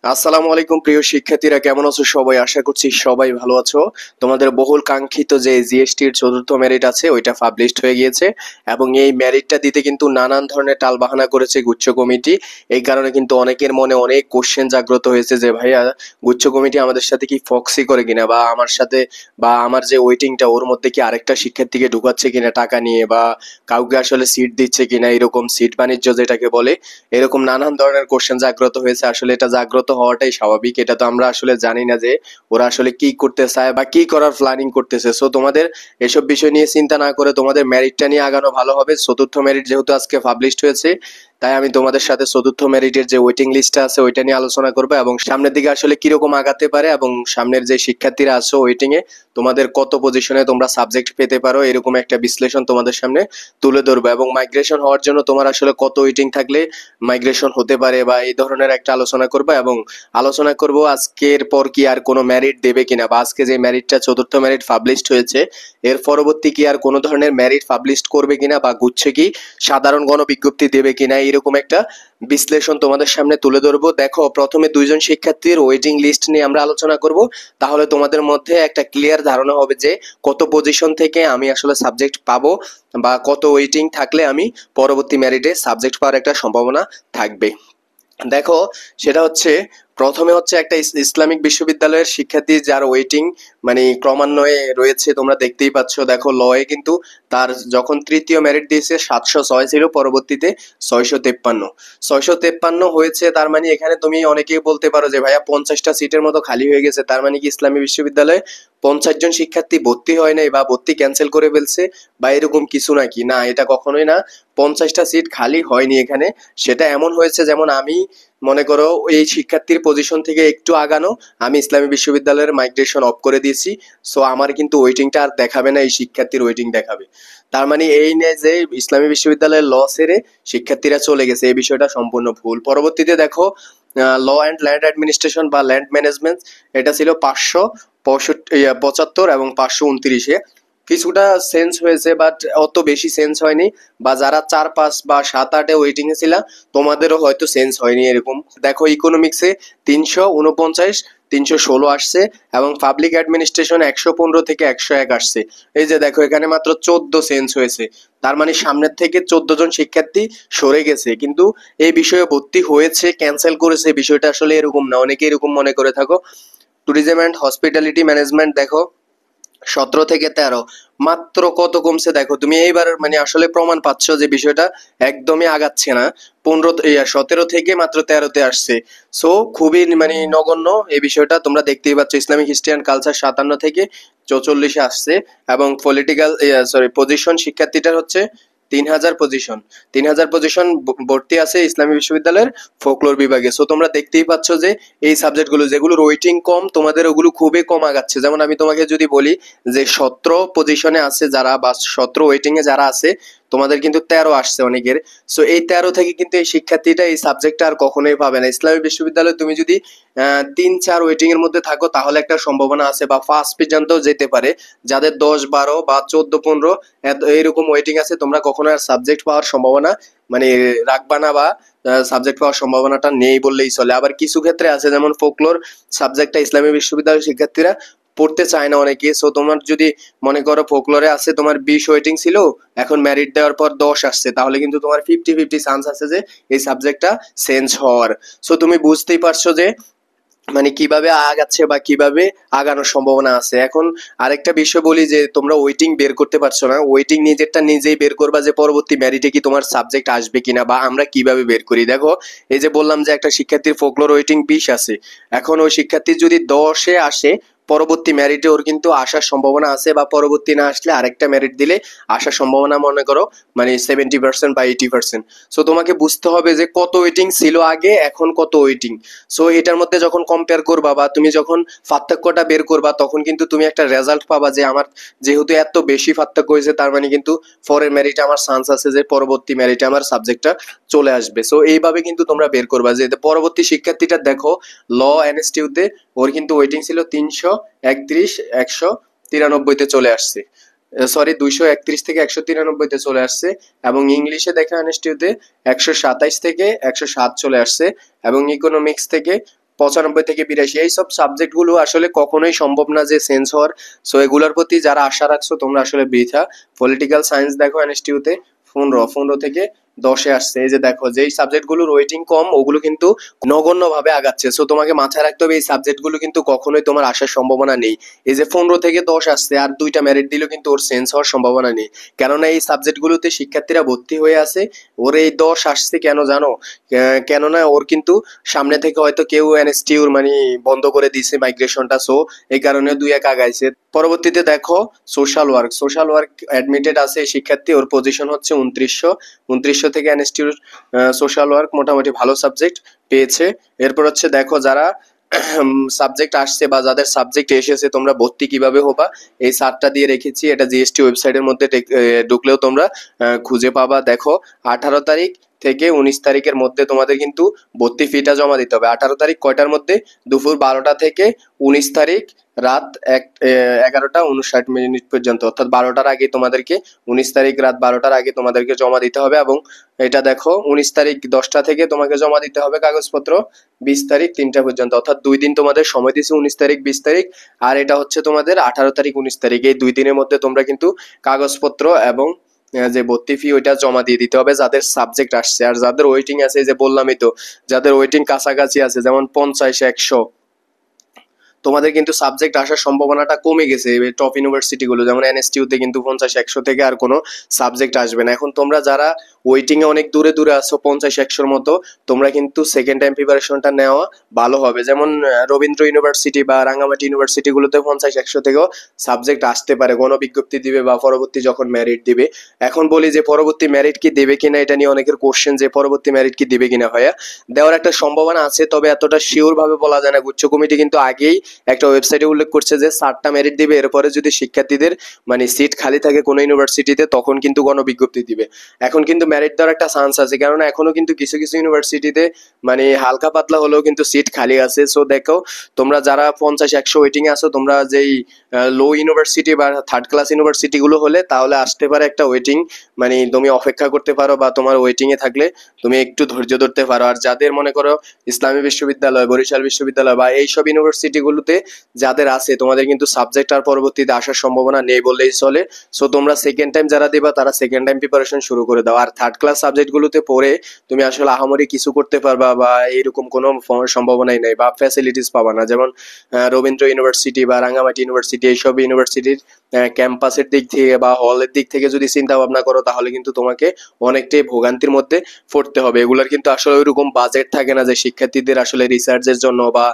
আসসালামু আলাইকুম প্রিয় শিক্ষার্থীরা, কেমন আছো সবাই? আশা করছি সবাই ভালো আছো। তোমাদের বহুল কাঙ্ক্ষিত যে জিএসটির চতুর্থ মেরিট আছে ওইটা পাবলিশড হয়ে গিয়েছে এবং এই মেরিটটা দিতে কিন্তু নানান ধরনের টালবাহানা করেছে গুচ্ছ কমিটি। এই কারণে কিন্তু অনেকের মনে অনেক কোশ্চেন জাগ্রত হয়েছে যে ভাইয়া, গুচ্ছ কমিটি আমাদের সাথে কি ফক্সি করে কিনা, বা আমার সাথে বা আমার যে ওয়েটিংটা ওর মধ্যে কি আরেকটা শিক্ষার্থীকে ঢুকাচ্ছে কিনা টাকা নিয়ে, বা কাউকে আসলে সিট দিচ্ছে কিনা, এরকম সিট বাণিজ্য যেটাকে বলে, এরকম নানান ধরনের কোশ্চেন জাগ্রত হয়েছে। আসলে এটা জাগ্রত হওয়াটাই স্বাভাবিক, এটা তো আমরা আসলে জানি না যে ওরা আসলে কি করতে চায় বা কি করার প্ল্যানিং করতেছে। সো তোমাদের এসব বিষয় নিয়ে চিন্তা না করে তোমাদের মেরিটটা নিয়ে আগানো ভালো হবে। চতুর্থ মেরিট যেহেতু আজকে পাবলিশড হয়েছে, তাই আমি তোমাদের সাথে চতুর্থ মেরিটের যে ওয়েটিং লিস্টটা আছে ওইটা নিয়ে আলোচনা করবো এবং সামনের দিকে আসলে কিরকম আগাতে পারে এবং সামনের যে শিক্ষার্থীরা আছো ওয়েটিং এ তোমাদের কত পজিশনে তোমরা সাবজেক্ট পেতে পারো, এরকম একটা বিশ্লেষণ তোমাদের সামনে তুলে ধরবো। এবং মাইগ্রেশন হওয়ার জন্য তোমার আসলে কত ওয়েটিং থাকলে মাইগ্রেশন হতে পারে বা এই ধরনের একটা আলোচনা করবো। এবং আলোচনা করব আজকের পর কি আর কোনো মেরিট দেবে কিনা, বা আজকে যে মেরিটটা চতুর্থ মেরিট পাবলিশড হয়েছে এর পরবর্তী কি আর কোনো ধরনের মেরিট পাবলিশড করবে কিনা, বা গুচ্ছে কি সাধারণ গণবিজ্ঞপ্তি দেবে কিনা, এরকম একটা বিশ্লেষণ তোমাদের সামনে তুলে ধরবো। দেখো, প্রথমে দুইজন শিক্ষার্থীর ওয়েটিং লিস্ট নিয়ে আমরা আলোচনা করব, তাহলে তোমাদের মধ্যে একটা ক্লিয়ার ধারণা হবে যে কত পজিশন থেকে আমি আসলে সাবজেক্ট পাবো বা কত ওয়েটিং থাকলে আমি পরবর্তী মেরিটে সাবজেক্ট পাওয়ার একটা সম্ভাবনা থাকবে। দেখো, সেটা হচ্ছে প্রথমে হচ্ছে একটা ইসলামিক বিশ্ববিদ্যালয়ের শিক্ষার্থী যার ওয়েটিং মানে ক্রমান্বয়ে রয়েছে, তোমরা দেখতেই পাচ্ছ। দেখো, লয়ে কিন্তু তার যখন তৃতীয় মেরিট দিয়েছে 706 ছিল, পরবর্তীতে 653 653 হয়েছে। তার মানে এখানে তুমি অনেকেই বলতে পারো যে ভাইয়া 50টা সিটের মতো খালি হয়ে গেছে, তার মানে কি ইসলামী বিশ্ববিদ্যালয়ে 50 জন শিক্ষার্থী ভর্তি হয় নাই বা ভর্তি ক্যান্সেল করে ফেলছে বা এরকম কিছু নাকি? না, এটা কখনোই না। 50টা সিট খালি হয়নি এখানে। সেটা এমন হয়েছে যেমন আমি মনে করো এই শিক্ষার্থীর পজিশন থেকে একটু আগানো, আমি ইসলামী বিশ্ববিদ্যালয়ের মাইগ্রেশন অফ করে দিয়েছি। সো আমার কিন্তু ওয়েটিংটা আর দেখাবে না, এই শিক্ষার্থীর ওয়েটিং দেখাবে। তার মানে এই নয় যে ইসলামী বিশ্ববিদ্যালয়ের ল সেরে শিক্ষার্থীরা চলে গেছে, এই বিষয়টা সম্পূর্ণ ভুল। পরবর্তীতে দেখো, ল অ্যান্ড ল্যান্ড অ্যাডমিনিস্ট্রেশন বা ল্যান্ড ম্যানেজমেন্ট, এটা ছিল 575 এবং 529-এ কিছুটা চেঞ্জ হয়েছে, বাট অত বেশি চেঞ্জ হয়নি। বা যারা 4 5 বা 7 8-এ ওয়েটিং এ ছিল তোমাদেরও হয়তো চেঞ্জ হয়নি এরকম। দেখো, ইকোনমিক্সে 349 316 আসছে এবং পাবলিক অ্যাডমিনিস্ট্রেশন 115 থেকে 101 আসছে। এই যে দেখো, এখানে মাত্র 14 চেঞ্জ হয়েছে। তার মানে সামনের থেকে 14 জন শিক্ষার্থী সরে গেছে, কিন্তু এই বিষয়ে ভর্তি হয়েছে ক্যান্সেল করেছে, বিষয়টা আসলে এরকম না। অনেকে এরকম মনে করে থাকো। ট্যুরিজম অ্যান্ড হসপিটালিটি ম্যানেজমেন্ট দেখো, 17 থেকে 13 মাত্র কত কমছে দেখো। তুমি এইবার মানে আসলে প্রমাণ পাচ্ছ যে বিষয়টা একদমই আগাচ্ছে না। 17 থেকে মাত্র 13-তে আসছে। সো খুবই মানে নগণ্য এই বিষয়টা, তোমরা দেখতেই পাচ্ছ। ইসলামিক হিস্ট্রি অ্যান্ড কালচার 57 থেকে 44-এ আসছে এবং পলিটিক্যাল পজিশন শিক্ষার্থীটার হচ্ছে 3000 পজিশন। 3000 পজিশন ভর্তি আছে ইসলামী বিশ্ববিদ্যালয়ের ফোকলোর বিভাগে। সো তোমরা দেখতেই পাচ্ছ যে এই সাবজেক্টগুলো যেগুলোর ওয়েটিং কম, তোমাদের ওগুলো খুবই কম আগাচ্ছে। যেমন আমি তোমাকে যদি বলি যে 17 পজিশনে আছে যারা, বা 17 ওয়েটিং এ যারা আছে, তোমাদের কিন্তু 13 আসছে অনেকের। সো এই 13 থেকে কিন্তু এই শিক্ষার্থীটা এই সাবজেক্টটা আর কখনোই পাবে না। ইসলামী বিশ্ববিদ্যালয়ে তুমি যদি 3 4 ওয়েটিং এর মধ্যে থাকো তাহলে একটা সম্ভাবনা আছে, বা ফার্স্ট পর্যন্ত যেতে পারে। যাদের 10 12 বা 14 15 এইরকম ওয়েটিং আছে, তোমরা কখনো আর সাবজেক্ট পাওয়ার সম্ভাবনা মানে রাখবা না, বা সাবজেক্ট পাওয়ার সম্ভাবনাটা নেই বললেই চলে। আবার কিছু ক্ষেত্রে আছে, যেমন ফোকলোর সাবজেক্টটা ইসলামী বিশ্ববিদ্যালয়ের শিক্ষার্থীরা পড়তে চায় না অনেকে। সো তোমার যদি মনে করো ফোকলোরে আছে তোমার 20 ওয়েটিং ছিল, এখন মেরিট দেওয়ার পর 10 আসছে, তাহলে কিন্তু তোমার 50-50 চান্স আছে যে এই সাবজেক্টটা চেঞ্জ হওয়ার। সো তুমি বুঝতেই পারছো যে মানে কিভাবে আগাচ্ছে বা কিভাবে আগানোর সম্ভাবনা আছে। এখন আরেকটা বিষয় বলি, যে তোমরা ওয়েটিং বের করতে পারছো না, ওয়েটিং নিজেরটা নিজেই বের করবা যে পরবর্তী মেরিটে কি তোমার সাবজেক্ট আসবে কিনা, বা আমরা কিভাবে বের করি। দেখো, এই যে বললাম যে একটা শিক্ষার্থীর ফোকলোর ওয়েটিং 20 আছে, এখন ওই শিক্ষার্থী যদি 10-এ আসে, পরবর্তী মেরিটে ওর কিন্তু আসার সম্ভাবনা আছে, বা পরবর্তী না আসলে আরেকটা মেরিট দিলে আসার সম্ভাবনা মনে করো মানে 70% বা 80%। সো তোমাকে বুঝতে হবে যে কত ওয়েটিং ছিল আগে, এখন কত ওয়েটিং। সো এটার মধ্যে যখন কম্পেয়ার করবা বা তুমি যখন পার্থক্যটা বের করবা, তখন কিন্তু তুমি একটা রেজাল্ট পাবা যে আমার যেহেতু এত বেশি পার্থক্য হয়েছে, তার মানে কিন্তু পরের মেরিটে আমার চান্স আছে যে পরবর্তী মেরিটে আমার সাবজেক্টটা চলে আসবে। সো এইভাবে কিন্তু তোমরা বের করবা যে পরবর্তী শিক্ষার্থীটা দেখো ল এনএসটিউতে ওর কিন্তু ওয়েটিং ছিল 331 193-তে চলে আসছে। সরি, 231 থেকে 193-তে চলে আসছে। এবং ইংলিশে দেখা এনএসটিউতে 127 থেকে 107 চলে আসছে। এবং ইকোনমিক্স থেকে 95 থেকে 82 এইসব সাবজেক্টগুলো আসলে কখনোই সম্ভব না যে চেঞ্জ হওয়ার। সো এগুলোর প্রতি যারা আশা রাখছো তোমরা আসলে বৃথা। পলিটিক্যাল সায়েন্স দেখো এনএসটিউতে 15 থেকে 10-এ আসছে। এই যে দেখো যেই সাবজেক্টগুলোর ওয়েটিং কম ওগুলো কিন্তু নগণ্য ভাবে আগাচ্ছে। সো তোমাকে মাথায় রাখতে হবে এই সাবজেক্টগুলো কিন্তু কখনোই তোমার আসার সম্ভাবনা নেই। এই যে 15 থেকে 10 আসছে আর 2টা মেরিট দিলেও কিন্তু ওর চেঞ্জ হওয়ার সম্ভাবনা নেই, কেননা এই সাবজেক্টগুলোতে শিক্ষার্থীরা ভর্তি হয়ে আছে। ওর এই 10 আসছে কেন জানো? কেননা ওর কিন্তু সামনে থেকে হয়তো কেউ এনএসটিউর মানে বন্ধ করে দিছে মাইগ্রেশনটা, সো এই কারণে 2-1 আগাইছে। পরবর্তীতে দেখো সোশ্যাল ওয়ার্ক অ্যাডমিটেড আছে এই শিক্ষার্থী, ওর পজিশন হচ্ছে 2900 থেকে এনএসটিউর সোশ্যাল ওয়ার্ক মোটামুটি ভালো সাবজেক্ট পেয়েছে। এরপর হচ্ছে দেখো যারা সাবজেক্ট আসছে বা যাদের সাবজেক্ট এসেছে তোমরা ভর্তি কিভাবে হবা এই সারটা দিয়ে রেখেছি, এটা জিএসটি ওয়েবসাইটের মধ্যে ঢুকলেও তোমরা খুঁজে পাবা। দেখো 18 তারিখ থেকে 19 তারিখের মধ্যে তোমাদের কিন্তু ভর্তি ফিটা জমা দিতে হবে। 18 তারিখ কয়টার মধ্যে? দুপুর 12টা থেকে 19 তারিখ রাত 11টা 59 মিনিট পর্যন্ত, অর্থাৎ 12টার আগে তোমাদেরকে 19 তারিখ রাত 12টার আগে তোমাদেরকে জমা দিতে হবে। এবং এটা দেখো 19 তারিখ 10টা থেকে তোমাকে জমা দিতে হবে কাগজপত্র, 20 তারিখ 3টা পর্যন্ত, অর্থাৎ 2 দিন তোমাদের সময় দিয়েছে, 19 তারিখ 20 তারিখ। আর এটা হচ্ছে তোমাদের 18 তারিখ 19 তারিখ, এই 2 দিনের মধ্যে তোমরা কিন্তু কাগজপত্র এবং যে ভর্তি ফি ওইটা জমা দিয়ে দিতে হবে যাদের সাবজেক্ট আসছে। আর যাদের ওয়েটিং আছে, এই যে বললামই তো, যাদের ওয়েটিং কাছাকাছি আছে যেমন 50-100, তোমাদের কিন্তু সাবজেক্ট আসার সম্ভাবনাটা কমে গেছে। টপ ইউনিভার্সিটি গুলো যেমন এনএসটিউতে কিন্তু 50-100 থেকে আর কোনো সাবজেক্ট আসবে না। এখন তোমরা যারা ওয়েটিং এ অনেক দূরে দূরে আছো 50-100-র মতো, তোমরা কিন্তু সেকেন্ড টাইম প্রিপারেশনটা নেওয়া ভালো হবে। যেমন রবীন্দ্র ইউনিভার্সিটি বা রাঙ্গামাটি ইউনিভার্সিটি গুলোতে 50-100 থেকেও সাবজেক্ট আসতে পারে, গণবিজ্ঞপ্তি দিবে বা পরবর্তী যখন মেরিট দিবে। এখন বলি যে পরবর্তী মেরিট কি দেবে কিনা, এটা নিয়ে অনেকের কোশ্চেন যে পরবর্তী মেরিট কি দিবে কিনা। ভাইয়া দেওয়ার একটা সম্ভাবনা আছে, তবে এতটা শিওর ভাবে বলা যায় না। গুচ্ছ কমিটি কিন্তু আগেই একটা ওয়েবসাইটে উল্লেখ করছে যে 7টা মেরিট দিবে, এরপরে যদি শিক্ষার্থীদের মানে সিট খালি থাকে কোনো ইউনিভার্সিটিতে তখন কিন্তু গণবিজ্ঞপ্তি দিবে। এখন কিন্তু মেরিট দেওয়ার একটা চান্স আছে, কারণ এখনো কিন্তু কিছু কিছু ইউনিভার্সিটিতে মানে হালকা পাতলা হলেও কিন্তু সিট খালি আছে। সো দেখো তোমরা যারা 50-100 ওয়েটিং এ আছো, তোমরা যেই লো ইউনিভার্সিটি বা থার্ড ক্লাস ইউনিভার্সিটি গুলো হলে তাহলে আসতে পারে একটা ওয়েটিং, মানে তুমি অপেক্ষা করতে পারো বা তোমার ওয়েটিং এ থাকলে তুমি একটু ধৈর্য ধরতে পারো। আর যাদের মনে করো ইসলামী বিশ্ববিদ্যালয়, বরিশাল বিশ্ববিদ্যালয় বা এইসব ইউনিভার্সিটি গুলোতে যাদের আছে, তোমাদের কিন্তু সাবজেক্ট আর পরবর্তীতে আসার সম্ভাবনা নেই বললেই চলে। সো তোমরা সেকেন্ড টাইম যারা দিবা তারা সেকেন্ড টাইম প্রিপারেশন শুরু করে দাও। আর থার্ড ক্লাস সাবজেক্ট গুলোতে পড়ে তুমি আসলে আহামরি কিছু করতে পারবা বা এরকম কোনো সম্ভাবনাই নেই বা ফ্যাসিলিটিস পাবা না। যেমন রবীন্দ্র ইউনিভার্সিটি বা রাঙ্গামাটি ইউনিভার্সিটি, এইসব ইউনিভার্সিটির ক্যাম্পাসের দিক থেকে বা হলের দিক থেকে যদি চিন্তা ভাবনা করো তাহলে কিন্তু তোমাকে অনেকটাই ভোগান্তির মধ্যে পড়তে হবে। এগুলোর কিন্তু আসলে ওইরকম বাজেট থাকে না যে শিক্ষার্থীদের আসলে রিসার্চের জন্য বা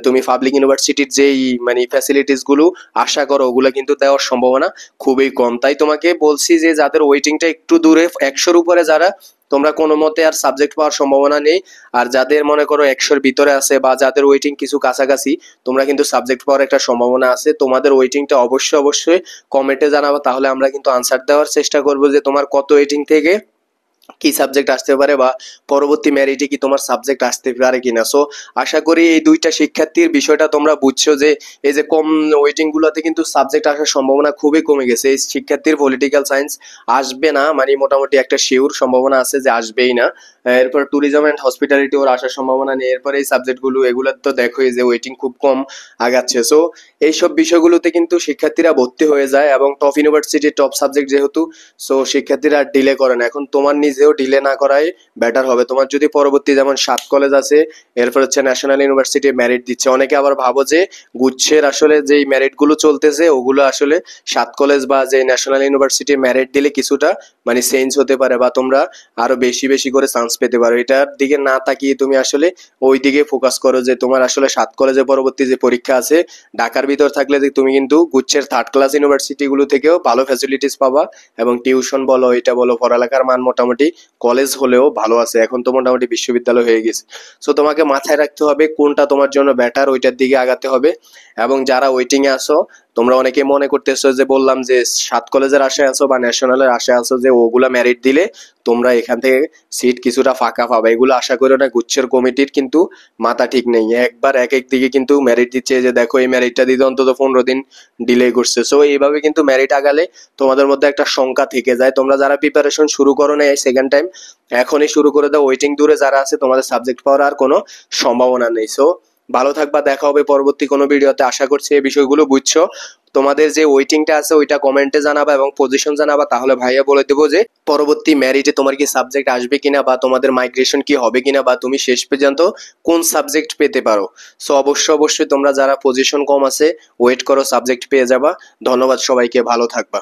তুমি পাবলিক ইউনিভার্সিটির যেই মানে ফ্যাসিলিটিস গুলো আশা করো ওগুলো কিন্তু দেওয়ার সম্ভাবনা খুবই কম। তাই তোমাকে বলছি যে যাদের ওয়েটিংটা একটু দূরে 100-র উপরে, যারা তোমরা কোনো মতে আর সাবজেক্ট পাওয়ার সম্ভাবনা নেই, আর যাদের মনে করো 100-র ভিতরে আছে বা যাদের ওয়েটিং কিছু কাছাকাছি, তোমরা কিন্তু সাবজেক্ট পাওয়ার একটা সম্ভাবনা আছে। তোমাদের ওয়েটিংটা অবশ্যই কমেন্টে জানাবো, তাহলে আমরা কিন্তু আনসার দেওয়ার চেষ্টা করবো যে তোমার কত ওয়েটিং থেকে কি সাবজেক্ট আসতে পারে বা পরবর্তী মেরিটে কি তোমার সাবজেক্ট আসতে পারে কিনা। সো আশা করি এই দুইটা শিক্ষার্থীর বিষয়টা তোমরা বুঝছো যে এই যে কম ওয়েটিং গুলোতে কিন্তু সাবজেক্ট আসার সম্ভাবনা খুবই কমে গেছে। এই শিক্ষার্থীর পলিটিক্যাল সায়েন্স আসবে না, মানে মোটামুটি একটা শিওর সম্ভাবনা আছে যে আসবেই না। এরপর ট্যুরিজম এন্ড হসপিটালিটি ওর আসার সম্ভাবনা নেই। এরপর এই সাবজেক্ট গুলো এগুলোর তো দেখোই যে ওয়েটিং খুব কম আগাচ্ছে। সো এইসব বিষয়গুলোতে কিন্তু শিক্ষার্থীরা ভর্তি হয়ে যায় এবং টপ ইউনিভার্সিটির টপ সাবজেক্ট যেহেতু, সো শিক্ষার্থীরা ডিলে করে না। এখন তোমার নিজেও ডিলে না করাই বেটার হবে। তোমার যদি পরবর্তী যেমন 7 কলেজ আছে, এরপর হচ্ছে ন্যাশনাল ইউনিভার্সিটি মেরিট দিচ্ছে, অনেকে আবার ভাবো যে গুচ্ছের আসলে যেই মেরিট গুলো চলতেছে ওগুলো আসলে 7 কলেজ বা যে ন্যাশনাল ইউনিভার্সিটি মেরিট দিলে কিছুটা মানে চেঞ্জ হতে পারে বা তোমরা আরো বেশি বেশি করে চান্স পেতে পারো। এটার দিকে না তাকিয়ে তুমি আসলে ওই দিকে ফোকাস করো যে তোমার আসলে 7 কলেজে পরবর্তী যে পরীক্ষা আছে ঢাকার ভিতর থাকলে যে তুমি কিন্তু গুচ্ছের থার্ড ক্লাস ইউনিভার্সিটি গুলো থেকেও ভালো ফ্যাসিলিটিস পাবা এবং টিউশন বলো এটা বলো পড়ালেখার মান মোটামুটি কলেজ হলেও ভালো আছে, এখন তো মোটামুটি বিশ্ববিদ্যালয় হয়ে গেছে। সো তোমাকে মাথায় রাখতে হবে কোনটা তোমার জন্য বেটার, ওইটার দিকে আগাতে হবে। এবং যারা ওয়েটিং এ আসো, তোমরা অনেকে মনে করতেছো যে বললাম যে 7 কলেজের আশায় আছো বা ন্যাশনালের আশায় আছো যে ওগুলা মেরিট দিলে তোমরা এখান থেকে সিট কিছুটা ফাঁকা পাবে, এগুলো আশা করো না। গুচ্ছের কমিটির কিন্তু মাথা ঠিক নেই, একবার এক এক দিকে কিন্তু মেরিট দিচ্ছে। যে দেখো এই মেরিটটা দিতে অন্তত 15 দিন ডিলে করছে। সো এইভাবে কিন্তু মেরিট আগালে তোমাদের মধ্যে একটা শঙ্কা থেকে যায়। তোমরা যারা প্রিপারেশন শুরু করো না এই সেকেন্ড টাইম, এখনই শুরু করে দাও। ওয়েটিং দূরে যারা আছে তোমাদের সাবজেক্ট পাওয়ার আর কোনো সম্ভাবনা নেই। সো ভালো থাকবা, দেখা হবে পরবর্তী কোনো ভিডিওতে। আশা করছি এই বিষয়গুলো বুঝছো। তোমাদের যে ওয়েটিংটা আছে ওইটা কমেন্টে জানাবা এবং পজিশন জানাবা, তাহলে ভাইয়া বলে দেবো যে পরবর্তী ম্যারিটে তোমার কি সাবজেক্ট আসবে কিনা, বা তোমাদের মাইগ্রেশন কি হবে কিনা, বা তুমি শেষ পর্যন্ত কোন সাবজেক্ট পেতে পারো। সো অবশ্যই তোমরা যারা পজিশন কম আছে ওয়েট করো, সাবজেক্ট পেয়ে যাবা। ধন্যবাদ সবাইকে, ভালো থাকবা।